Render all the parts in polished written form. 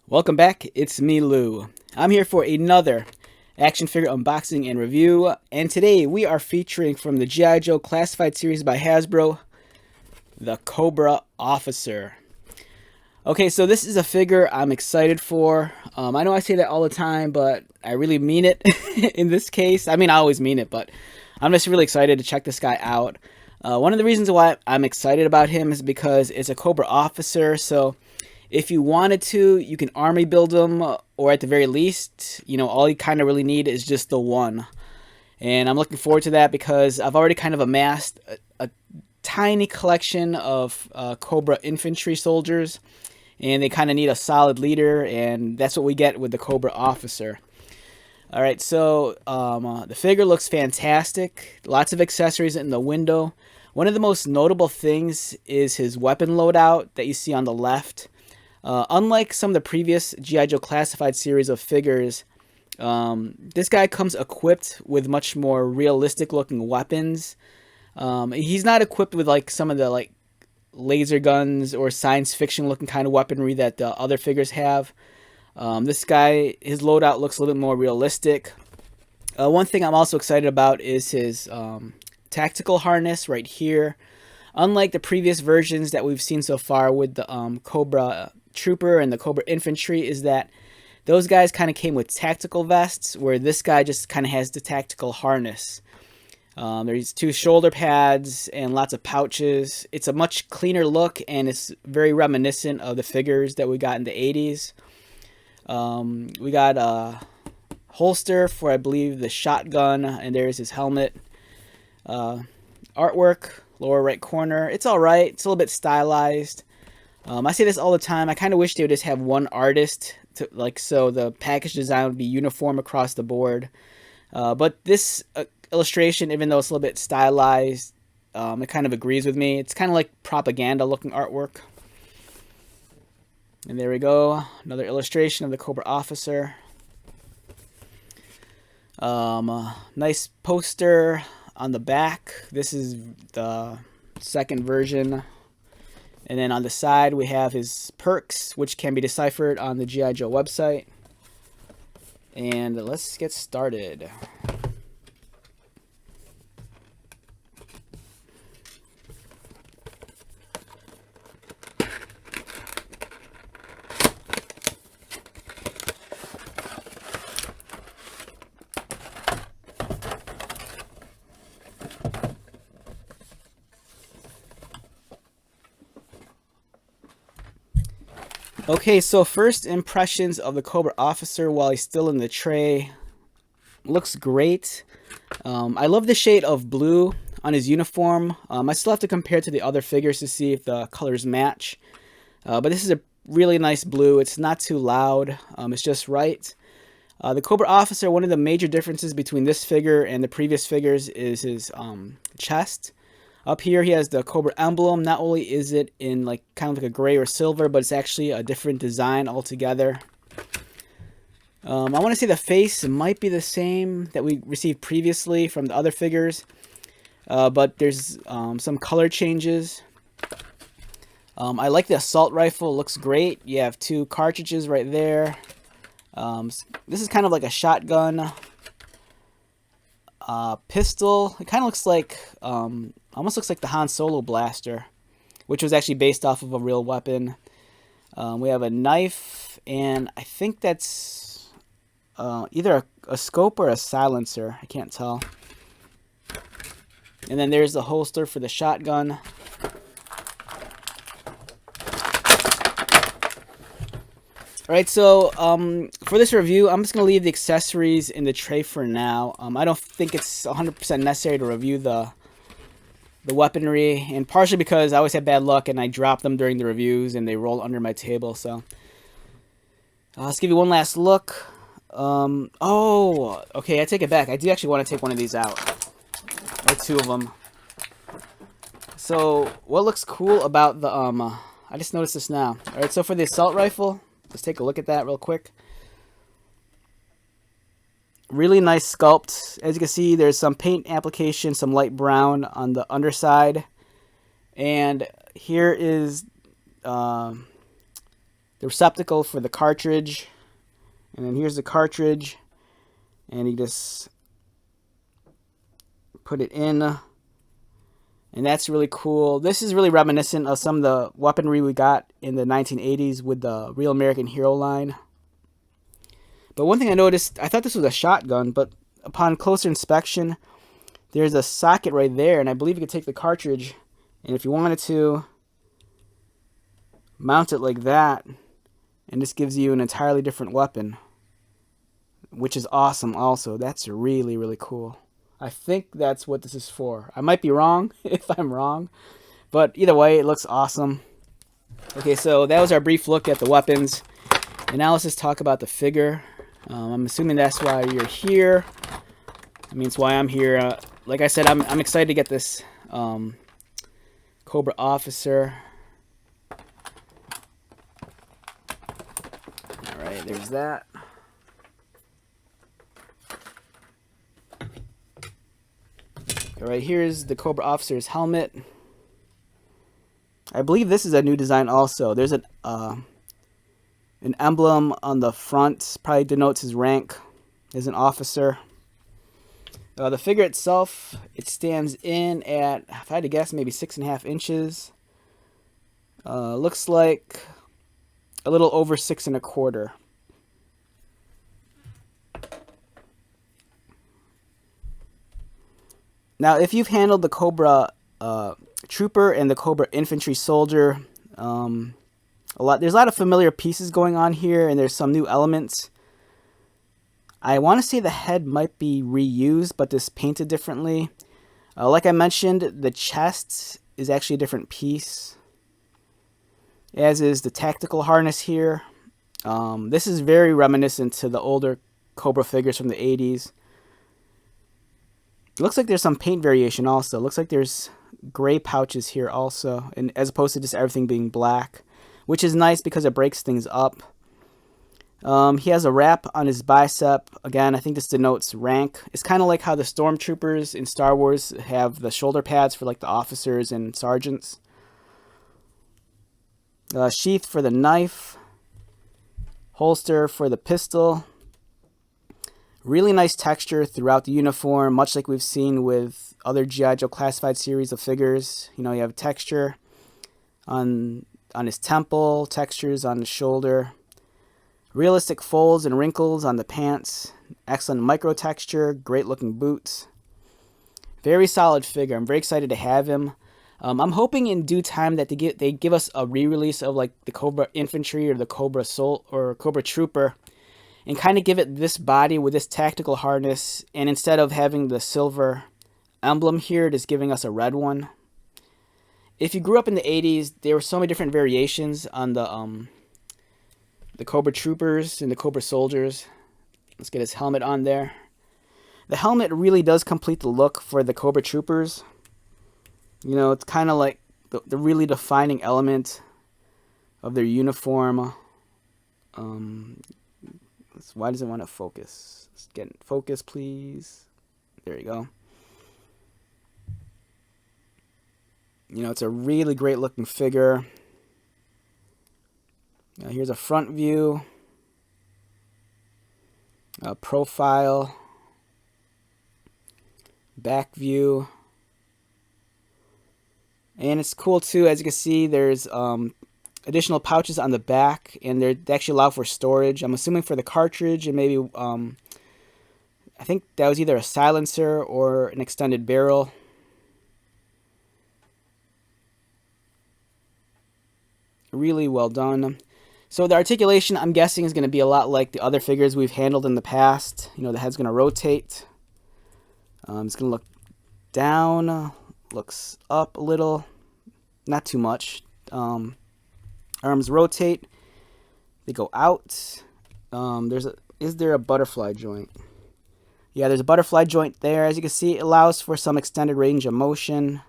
Welcome back, it's me, Lou. I'm here for another action figure unboxing and review, and today we are featuring from the G.I. Joe Classified series by Hasbro, the Cobra Officer. Okay, so this is a figure I'm excited for. I know I say that all the time, but I really mean it in this case. I mean, I always mean it, but I'm just really excited to check this guy out. One of the reasons why I'm excited about him is because it's a Cobra Officer, so if you wanted to, you can army build them, or at the very least, all you kind of really need is just the one. And I'm looking forward to that because I've already kind of amassed a tiny collection of Cobra infantry soldiers, and they kind of need a solid leader, and that's what we get with the Cobra Officer. Alright, so the figure looks fantastic. Lots of accessories in the window. One of the most notable things is his weapon loadout that you see on the left. Unlike some of the previous G.I. Joe Classified series of figures, this guy comes equipped with much more realistic looking weapons. He's not equipped with like some of the laser guns or science fiction looking kind of weaponry that the other figures have. This guy, his loadout looks a little bit more realistic. One thing I'm also excited about is his tactical harness right here. Unlike the previous versions that we've seen so far with the Cobra Trooper and the Cobra Infantry, is that those guys kind of came with tactical vests, where this guy just kind of has the tactical harness. There's two shoulder pads and lots of pouches. It's a much cleaner look, and it's very reminiscent of the figures that we got in the 80s. We got a holster for, I believe, the shotgun, and there's his helmet. Artwork, lower right corner. It's alright. It's a little bit stylized. I say this all the time. I kind of wish they would just have one artist, so the package design would be uniform across the board. But this illustration, even though it's a little bit stylized, it kind of agrees with me. It's kind of like propaganda-looking artwork. And there we go. Another illustration of the Cobra Officer. Nice poster on the back. This is the second version. And then on the side we have his perks, which can be deciphered on the G.I. Joe website. And let's get started. Okay, so first impressions of the Cobra Officer while he's still in the tray. Looks great. I love the shade of blue on his uniform. I still have to compare to the other figures to see if the colors match. But this is a really nice blue. It's not too loud. It's just right. The Cobra Officer, one of the major differences between this figure and the previous figures is his chest. Up here he has the Cobra emblem. Not only is it in kind of like a gray or silver, but it's actually a different design altogether. I want to say the face might be the same that we received previously from the other figures, but there's some color changes. I like the assault rifle. It looks great. You have two cartridges right there. This is kind of like a shotgun. Pistol. It kind of looks like almost looks like the Han Solo blaster, which was actually based off of a real weapon. We have a knife, and I think that's either a scope or a silencer. I can't tell. And then there's the holster for the shotgun. Alright, so for this review, I'm just going to leave the accessories in the tray for now. I don't think it's 100% necessary to review the weaponry, and partially because I always have bad luck and I drop them during the reviews and they roll under my table. So let's give you one last look. Oh, okay, I take it back. I do actually want to take one of these out, or two of them. So what looks cool about the I just noticed this now. Alright, so for the assault rifle, let's take a look at that real quick. Really nice sculpt. As you can see, there's some paint application, some light brown on the underside. And here is the receptacle for the cartridge. And then here's the cartridge. And you just put it in. And that's really cool. This is really reminiscent of some of the weaponry we got in the 1980s with the Real American Hero line. But one thing I noticed, I thought this was a shotgun, but upon closer inspection, there's a socket right there, and I believe you could take the cartridge, and if you wanted to, mount it like that, and this gives you an entirely different weapon, which is awesome also. That's really, really cool. I think that's what this is for. I might be wrong, if I'm wrong, but either way, it looks awesome. Okay, so that was our brief look at the weapons, and now let's just talk about the figure. I'm assuming that's why you're here. I mean, it's why I'm here. Like I said, I'm excited to get this Cobra Officer. Alright, there's that. Alright, here's the Cobra Officer's helmet. I believe this is a new design also. There's an emblem on the front, probably denotes his rank as an officer. The figure itself, it stands in at, if I had to guess, maybe 6.5 inches. Looks like a little over 6.25. Now, if you've handled the Cobra Trooper and the Cobra Infantry Soldier, there's a lot of familiar pieces going on here, and there's some new elements. I want to say the head might be reused, but just painted differently. Like I mentioned, the chest is actually a different piece, as is the tactical harness here. This is very reminiscent to the older Cobra figures from the 80s. It looks like there's some paint variation also. It looks like there's gray pouches here also, and as opposed to just everything being black, which is nice because it breaks things up. He has a wrap on his bicep. Again, I think this denotes rank. It's kind of like how the stormtroopers in Star Wars have the shoulder pads for like the officers and sergeants. Sheath for the knife. Holster for the pistol. Really nice texture throughout the uniform, much like we've seen with other G.I. Joe classified series of figures. You know, you have texture on his temple, textures on the shoulder. Realistic folds and wrinkles on the pants. Excellent micro texture. Great looking boots. Very solid figure. I'm very excited to have him. I'm hoping in due time that they give us a re-release of like the Cobra Infantry or the Cobra Cobra Trooper, and kind of give it this body with this tactical harness, and instead of having the silver emblem here, it is giving us a red one. If you grew up in the 80s, there were so many different variations on the Cobra Troopers and the Cobra Soldiers. Let's get his helmet on there. The helmet really does complete the look for the Cobra Troopers. You know, it's kind of like the really defining element of their uniform. Why does it want to focus? Let's get focus, please. There you go. You know, it's a really great looking figure. Now here's a front view, a profile, back view, and it's cool too. As you can see, there's additional pouches on the back, and they actually allow for storage. I'm assuming for the cartridge, and maybe I think that was either a silencer or an extended barrel. Really well done. So the articulation, I'm guessing, is going to be a lot like the other figures we've handled in the past. You know, the head's going to rotate. It's going to look down, looks up a little, not too much. Arms rotate. They go out. Is there a butterfly joint? Yeah, there's a butterfly joint there. As you can see, it allows for some extended range of motion.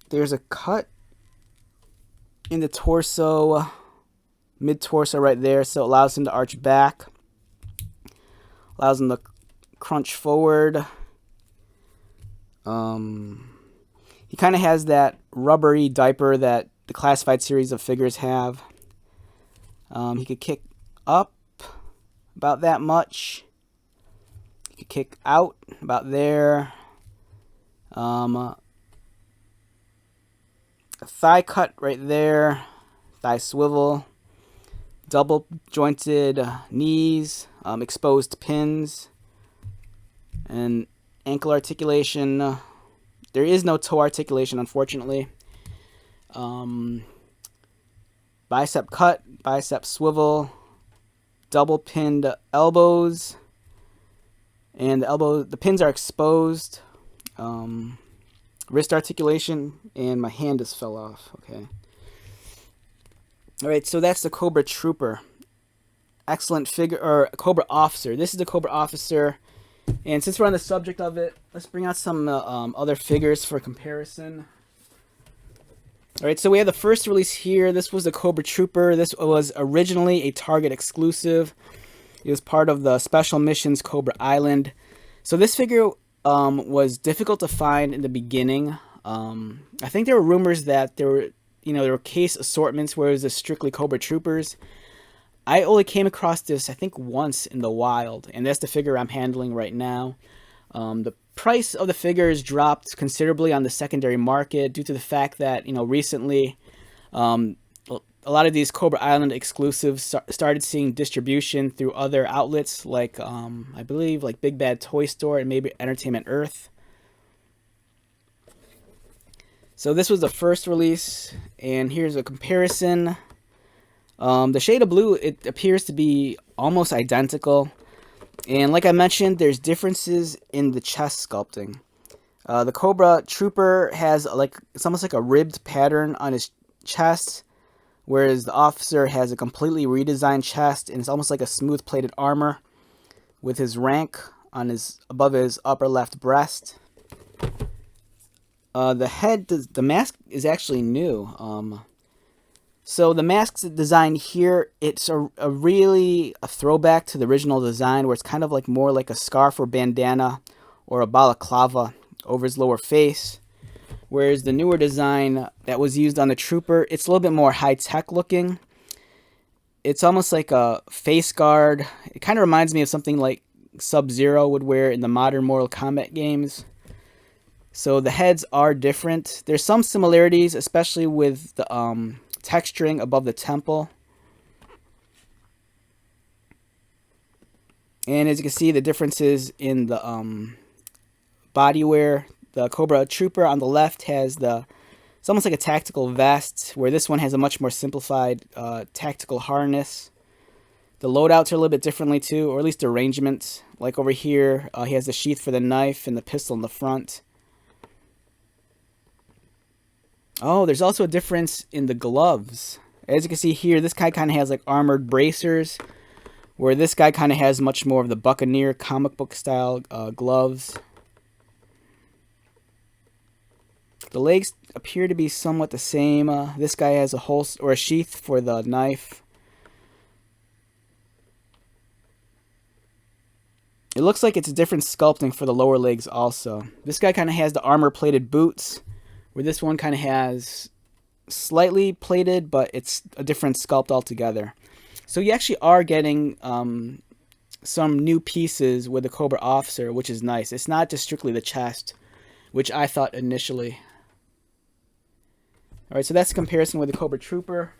There's a cut in the torso, mid-torso right there, so it allows him to arch back. Allows him to crunch forward. He kind of has that rubbery diaper that the classified series of figures have. He could kick up about that much. He could kick out about there. A thigh cut right there. Thigh swivel. Double jointed knees. Exposed pins. And ankle articulation. There is no toe articulation, unfortunately. Bicep cut, bicep swivel, double pinned elbows, and the pins are exposed. Wrist articulation, and my hand just fell off. Okay. All right, so that's the Cobra Trooper. Excellent figure, or Cobra Officer. This is the Cobra Officer. And since we're on the subject of it, let's bring out some other figures for comparison. Alright, so we have the first release here. This was the Cobra Trooper. This was originally a Target exclusive. It was part of the Special Missions Cobra Island. So this figure was difficult to find in the beginning. I think there were rumors that there were case assortments where it was just strictly Cobra Troopers. I only came across this, I think, once in the wild, and that's the figure I'm handling right now. The price of the figures dropped considerably on the secondary market due to the fact that, recently a lot of these Cobra Island exclusives started seeing distribution through other outlets like, I believe, like Big Bad Toy Store and maybe Entertainment Earth. So this was the first release, and here's a comparison. The shade of blue, it appears to be almost identical. And like I mentioned, there's differences in the chest sculpting. The Cobra Trooper has it's almost like a ribbed pattern on his chest, whereas the Officer has a completely redesigned chest, and it's almost like a smooth plated armor with his rank on above his upper left breast. The head, the mask is actually new. So the mask's design here, it's a throwback to the original design, where it's kind of like more like a scarf or bandana or a balaclava over his lower face. Whereas the newer design that was used on the Trooper, it's a little bit more high-tech looking. It's almost like a face guard. It kind of reminds me of something like Sub-Zero would wear in the modern Mortal Kombat games. So the heads are different. There's some similarities, especially with the texturing above the temple. And as you can see, the differences in the body wear. The Cobra Trooper on the left has it's almost like a tactical vest, where this one has a much more simplified tactical harness. The loadouts are a little bit differently too, or at least arrangements. Like over here, he has the sheath for the knife and the pistol in the front. Oh, there's also a difference in the gloves. As you can see here, this guy kind of has like armored bracers, where this guy kind of has much more of the Buccaneer comic book style gloves. The legs appear to be somewhat the same. This guy has a holster or a sheath for the knife. It looks like it's a different sculpting for the lower legs also. This guy kind of has the armor-plated boots, where this one kind of has slightly plated, but it's a different sculpt altogether. So you actually are getting some new pieces with the Cobra Officer, which is nice. It's not just strictly the chest, which I thought initially. Alright, so that's a comparison with the Cobra Trooper.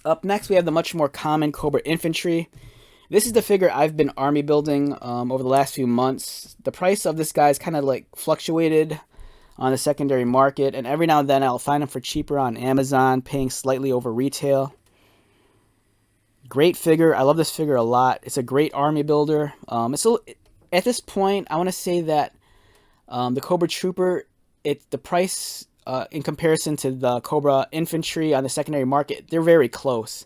Up next, we have the much more common Cobra Infantry. This is the figure I've been army building over the last few months. The price of this guy's kind of like fluctuated on the secondary market, and every now and then I'll find them for cheaper on Amazon, paying slightly over retail. Great figure. I love this figure a lot. It's a great army builder. At this point, I want to say that the Cobra Trooper, the price in comparison to the Cobra Infantry on the secondary market, they're very close.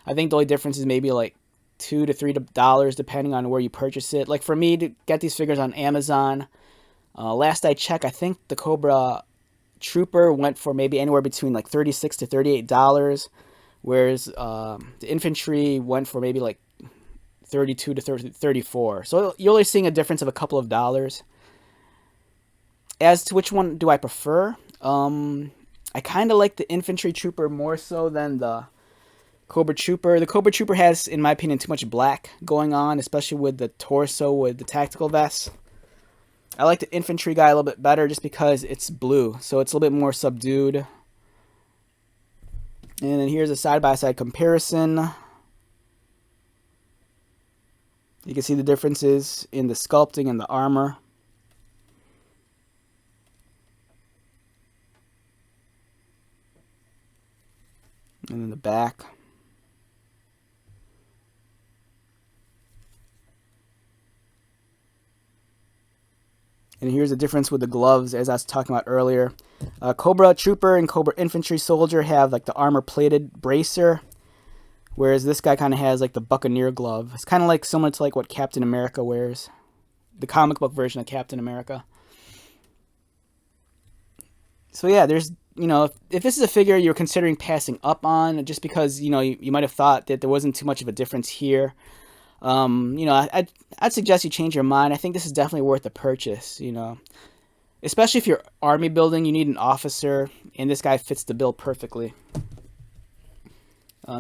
I think the only difference is maybe like $2 to $3 depending on where you purchase it. Like for me to get these figures on Amazon, last I checked, I think the Cobra Trooper went for maybe anywhere between like $36 to $38, whereas the Infantry went for maybe like $32 to $34. So you're only seeing a difference of a couple of dollars. As to which one do I prefer, I kind of like the infantry trooper more so than the Cobra Trooper. The Cobra Trooper has, in my opinion, too much black going on, especially with the torso with the tactical vest. I like the infantry guy a little bit better just because it's blue, so it's a little bit more subdued. And then here's a side-by-side comparison. You can see the differences in the sculpting and the armor. And then the back. And here's the difference with the gloves, as I was talking about earlier. Cobra Trooper and Cobra Infantry Soldier have like the armor-plated bracer, whereas this guy kind of has like the Buccaneer glove. It's kind of like similar to like what Captain America wears, the comic book version of Captain America. So yeah, there's, you know, if this is a figure you're considering passing up on, just because, you know, you might have thought that there wasn't too much of a difference here, you know, I'd suggest you change your mind. I think this is definitely worth the purchase, you know. Especially if you're army building, you need an officer, and this guy fits the bill perfectly.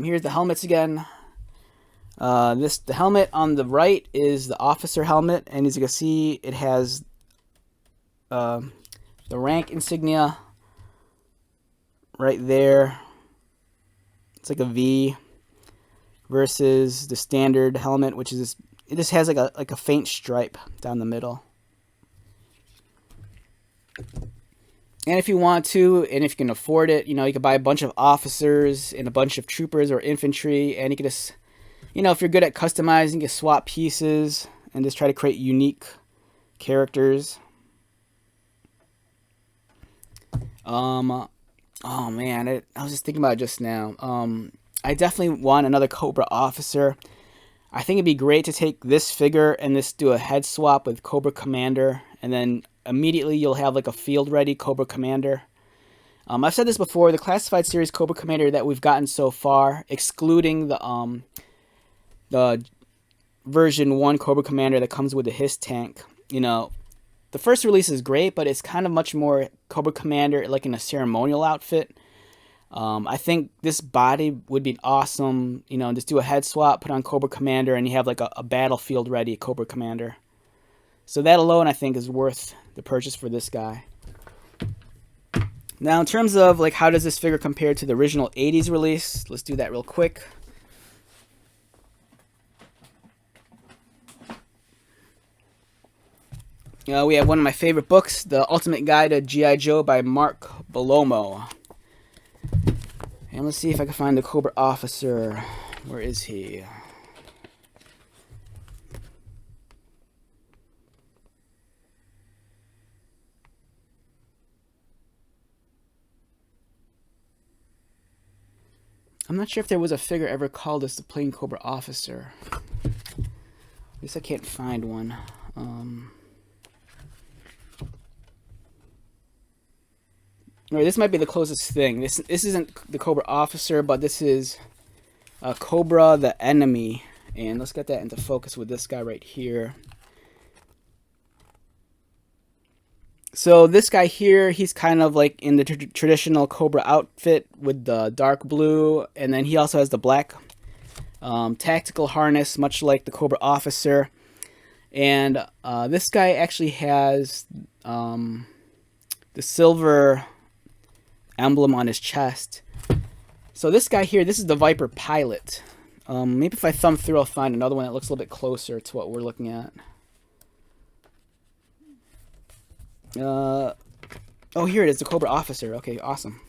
Here's the helmets again. The helmet on the right is the officer helmet, and as you can see, it has the rank insignia right there. It's like a V. Versus the standard helmet, which is it just has like a faint stripe down the middle. And if you want to, and if you can afford it, you know, you could buy a bunch of officers and a bunch of troopers or infantry, and you can just, you know, if you're good at customizing, you can swap pieces and just try to create unique characters. Oh man, I was just thinking about it just now. I definitely want another Cobra Officer. I think it'd be great to take this figure and just do a head swap with Cobra Commander, and then immediately you'll have like a field-ready Cobra Commander. I've said this before, the Classified Series Cobra Commander that we've gotten so far, excluding the version 1 Cobra Commander that comes with the HISS tank, you know, the first release is great, but it's kind of much more Cobra Commander like in a ceremonial outfit. I think this body would be awesome, you know, just do a head swap, put on Cobra Commander, and you have like a battlefield ready Cobra Commander. So that alone, I think, is worth the purchase for this guy. Now, in terms of like how does this figure compare to the original 80s release, let's do that real quick. We have one of my favorite books, The Ultimate Guide to G.I. Joe by Mark Bellomo. And let's see if I can find the Cobra Officer. Where is he? I'm not sure if there was a figure ever called as the plain Cobra Officer. At least I can't find one. Right, this might be the closest thing. This isn't the Cobra Officer, but this is Cobra the Enemy. And let's get that into focus with this guy right here. So this guy here, he's kind of like in the traditional Cobra outfit with the dark blue. And then he also has the black tactical harness, much like the Cobra Officer. And this guy actually has the silver emblem on his chest. So this guy here, this is the Viper Pilot. Maybe if I thumb through, I'll find another one that looks a little bit closer to what we're looking at. Oh, here it is, the Cobra Officer. Okay, awesome.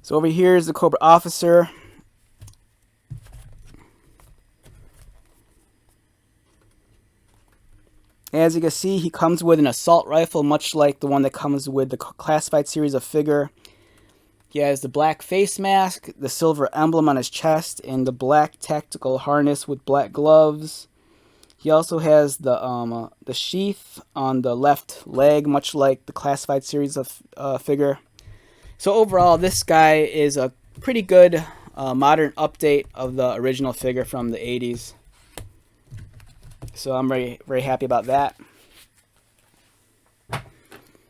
So over here is the Cobra Officer. As you can see, he comes with an assault rifle, much like the one that comes with the Classified series of figure. He has the black face mask, the silver emblem on his chest, and the black tactical harness with black gloves. He also has the sheath on the left leg, much like the Classified series of figure. So overall, this guy is a pretty good modern update of the original figure from the 80s. So I'm very, very happy about that.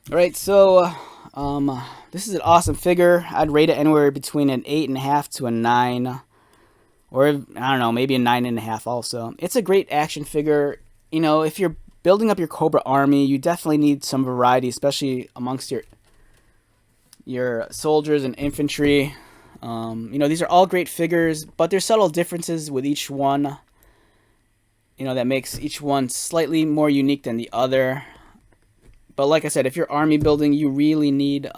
Alright, so this This is an awesome figure. I'd rate it anywhere between an 8.5 to a 9. Or, I don't know, maybe a 9.5 also. It's a great action figure. You know, if you're building up your Cobra army, you definitely need some variety, especially amongst your soldiers and infantry. You know, these are all great figures, but there's subtle differences with each one. You know, that makes each one slightly more unique than the other. But like I said, if you're army building, you really need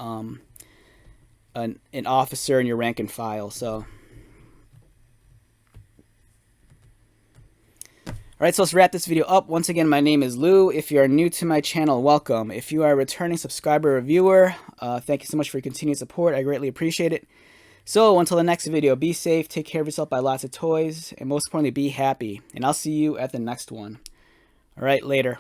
an officer in your rank and file. So, alright, so let's wrap this video up. Once again, my name is Lou. If you are new to my channel, welcome. If you are a returning subscriber or viewer, thank you so much for your continued support. I greatly appreciate it. So, until the next video, be safe, take care of yourself, buy lots of toys, and most importantly, be happy. And I'll see you at the next one. Alright, later.